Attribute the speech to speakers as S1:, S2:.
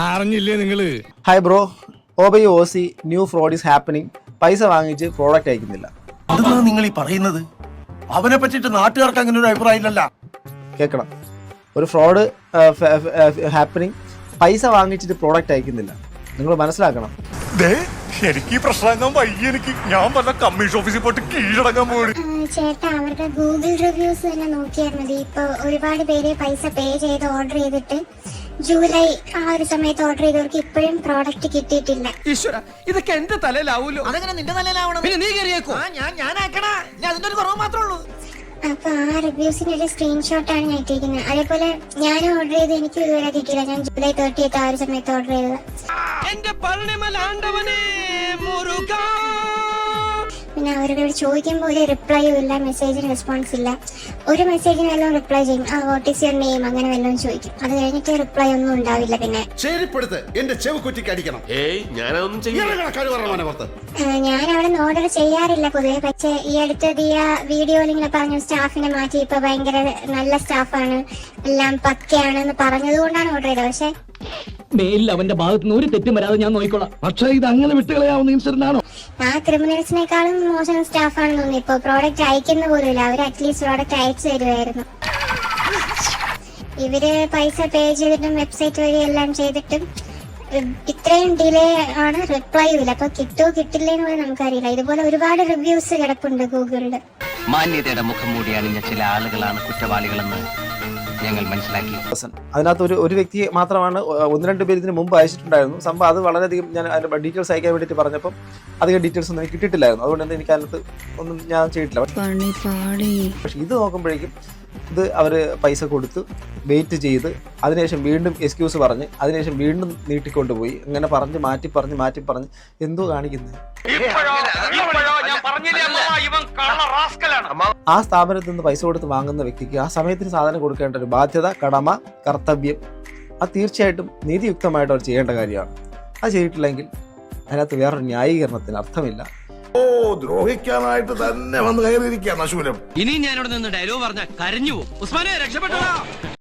S1: അറിഞ്ഞില്ലേ നിങ്ങള്?
S2: Hi bro, OBI OC new fraud is happening. പൈസ വാങ്ങിച്ച് പ്രോഡക്റ്റ് അയക്കുന്നില്ല.
S3: എന്താണ് നിങ്ങൾ ഈ പറയുന്നത്? അവനെ പറ്റിയിട്ട് നാട്ടുകാർക്ക് അങ്ങനെ ഒരു അഭിപ്രായം ഇല്ലല്ല.
S2: കേൾക്കണം, ഒരു ഫ്രോഡ് ഹാപ്പനിങ്, പൈസ വാങ്ങിച്ചിട്ട് പ്രോഡക്റ്റ് അയക്കുന്നില്ല. നിങ്ങൾ മനസ്സിലാക്കണം.
S4: എനിക്ക് ഈ പ്രശ്നം വയ്യ. എനിക്ക് ഞാൻ വല്ല കമ്മീഷൻ ഓഫീസിൽ പോയിട്ട് കീഴടങ്ങാൻ പോയി.
S5: ചേട്ടാ, അവരുടെ ഗൂഗിൾ റിവ്യൂസ് തന്നെ നോക്കിയാൽ മതി. ഇപ്പൊ ഒരുപാട് പേര് പൈസ പേ ചെയ്ത് ഓർഡർ ചെയ്തിട്ട് ജൂലൈ ആ ഒരു സമയത്ത് ഓർഡർ ചെയ്തവർക്ക് ഇപ്പോഴും പ്രോഡക്റ്റ് കിട്ടിയിട്ടില്ല.
S6: ഈശ്വര, ഇതൊക്കെ എന്റെ തലയിലാവൂലോ?
S7: അതെങ്ങനെ നിന്റെ തലയിലാവണം?
S6: പിന്നെ നീ കയറിയേക്കോ?
S7: ഞാൻ ആക്കണ, അതിന്റെ ഒരു കുറവ് മാത്രമേ ഉള്ളൂ.
S5: അപ്പൊ ആ റിവ്യൂസിന്റെ ഒരു സ്ക്രീൻഷോട്ടാണ് ഞാൻ ഇട്ടിരിക്കുന്നത്. അതേപോലെ ഞാൻ ഓർഡർ ചെയ്ത് എനിക്ക് ഇതുവരെ കിട്ടിയില്ല. ഞാൻ ജൂലൈ 30 ആ ഒരു സമയത്ത് ഓർഡർ ചെയ്തത്.
S6: എന്റെ പഴനിമലാണ്ടവനെ മുരുക.
S5: പിന്നെ അവരോട് ചോദിക്കുമ്പോൾ ഒരു റിപ്ലൈയും ഇല്ല, മെസ്സേജിന് റെസ്പോൺസ് ഇല്ല. ഒരു മെസ്സേജിന് വല്ലതും റിപ്ലൈ ചെയ്യും, വാട്ട് ഈസ് യുവർ നെയിം അങ്ങനെ വല്ലതും ചോദിക്കും. അത് കഴിഞ്ഞിട്ട് റിപ്ലൈ ഒന്നും ഉണ്ടാവില്ല. പിന്നെ
S8: ശരിപ്പെടുത്ത്, എന്റെ ചെവി കുറ്റിക്ക് അടിക്കണം.
S4: ഞാനതൊന്നും ചെയ്യില്ല.
S5: ഞാൻ അവിടെ നിന്ന് ഓർഡർ ചെയ്യാറില്ല പൊതുവെ. പക്ഷേ ഈ അടുത്ത് ദിയ വീഡിയോയിൽ ഇങ്ങനെ പറഞ്ഞു സ്റ്റാഫിനെ മാറ്റി, ഇപ്പൊ ഭയങ്കര നല്ല സ്റ്റാഫാണ്, എല്ലാം പക്കയാണെന്ന് പറഞ്ഞത് കൊണ്ടാണ് ഓർഡർ ചെയ്തത്. പക്ഷെ
S6: മേലിൽ അവന്റെ ഭാഗത്ത് നിന്ന് ഒരു തെറ്റും വരാതെ ഞാൻ നോക്കിക്കോളാം. പക്ഷേ ഇത് അങ്ങനെ വിട്ടുകളയാവുന്ന ഇൻസിഡന്റ് ആണോ?
S5: ആ ക്രിമിനൽസിനേക്കാളും മോശം സ്റ്റാഫാണെന്ന് തോന്നി. ഇപ്പൊ പ്രോഡക്റ്റ് അയക്കുന്ന പോലുമില്ല. അവർ അറ്റ്ലീസ്റ്റ് പ്രോഡക്റ്റ് അയച്ചു തരുമായിരുന്നു. ഇവര് പൈസ പേ ചെയ്തിട്ടും വെബ്സൈറ്റ് വഴി എല്ലാം ചെയ്തിട്ടും ഇത്രയും ഡിലേ ആണ്, റിപ്ലൈയും ഇല്ല. അപ്പൊ കിട്ടുമോ കിട്ടില്ലേന്ന് പോലും നമുക്കറിയില്ല. ഇതുപോലെ ഒരുപാട് റിവ്യൂസ് കിടപ്പുണ്ട് ഗൂഗിളില്.
S9: മാന്യതയുടെ മുഖം മൂടി അണിഞ്ഞ ചില ആളുകളാണ് കുറ്റവാളികളെന്ന് ഞങ്ങൾ മനസ്സിലാക്കി.
S2: അതിനകത്ത് ഒരു വ്യക്തി മാത്രമാണ് 1-2 പേര് ഇതിന് മുമ്പ് അയച്ചിട്ടുണ്ടായിരുന്നു. സംഭവം അത് വളരെയധികം ഞാൻ അതിന്റെ ഡീറ്റെയിൽസ് അയക്കാൻ വേണ്ടിയിട്ട് പറഞ്ഞപ്പം അധികം ഡീറ്റെയിൽസ് ഒന്നും എനിക്ക് കിട്ടിയിട്ടില്ലായിരുന്നു. അതുകൊണ്ട് തന്നെ എനിക്ക് അതിനകത്ത് ഒന്നും ഞാൻ ചെയ്തിട്ടില്ല. പക്ഷെ ഇത് നോക്കുമ്പോഴേക്കും ഇത് അവർ പൈസ കൊടുത്ത് വെയിറ്റ് ചെയ്ത് അതിനുശേഷം വീണ്ടും എക്സ്ക്യൂസ് പറഞ്ഞ് അതിനുശേഷം വീണ്ടും നീട്ടിക്കൊണ്ടുപോയി അങ്ങനെ പറഞ്ഞ് മാറ്റി പറഞ്ഞ് എന്തോ കാണിക്കുന്നത്. ആ സ്ഥാപനത്തിൽ നിന്ന് പൈസ കൊടുത്ത് വാങ്ങുന്ന വ്യക്തിക്ക് ആ സമയത്തിന് സാധനം കൊടുക്കേണ്ട ഒരു ബാധ്യത, കടമ, കർത്തവ്യം അത് തീർച്ചയായിട്ടും നീതിയുക്തമായിട്ട് അവർ ചെയ്യേണ്ട കാര്യമാണ്. അത് ചെയ്തിട്ടില്ലെങ്കിൽ അതിനകത്ത് വേറൊരു ന്യായീകരണത്തിന് അർത്ഥമില്ല.
S8: ദ്രോഹിക്കാനായിട്ട് തന്നെ വന്ന് കയറിയിരിക്കുകയാണ് അശൂലം.
S9: ഇനി ഞാനിവിടെ നിന്ന് ഡയലോഗ് പറഞ്ഞാൽ കരഞ്ഞു പോകും. ഉസ്മാനെ രക്ഷപ്പെട്ടോ.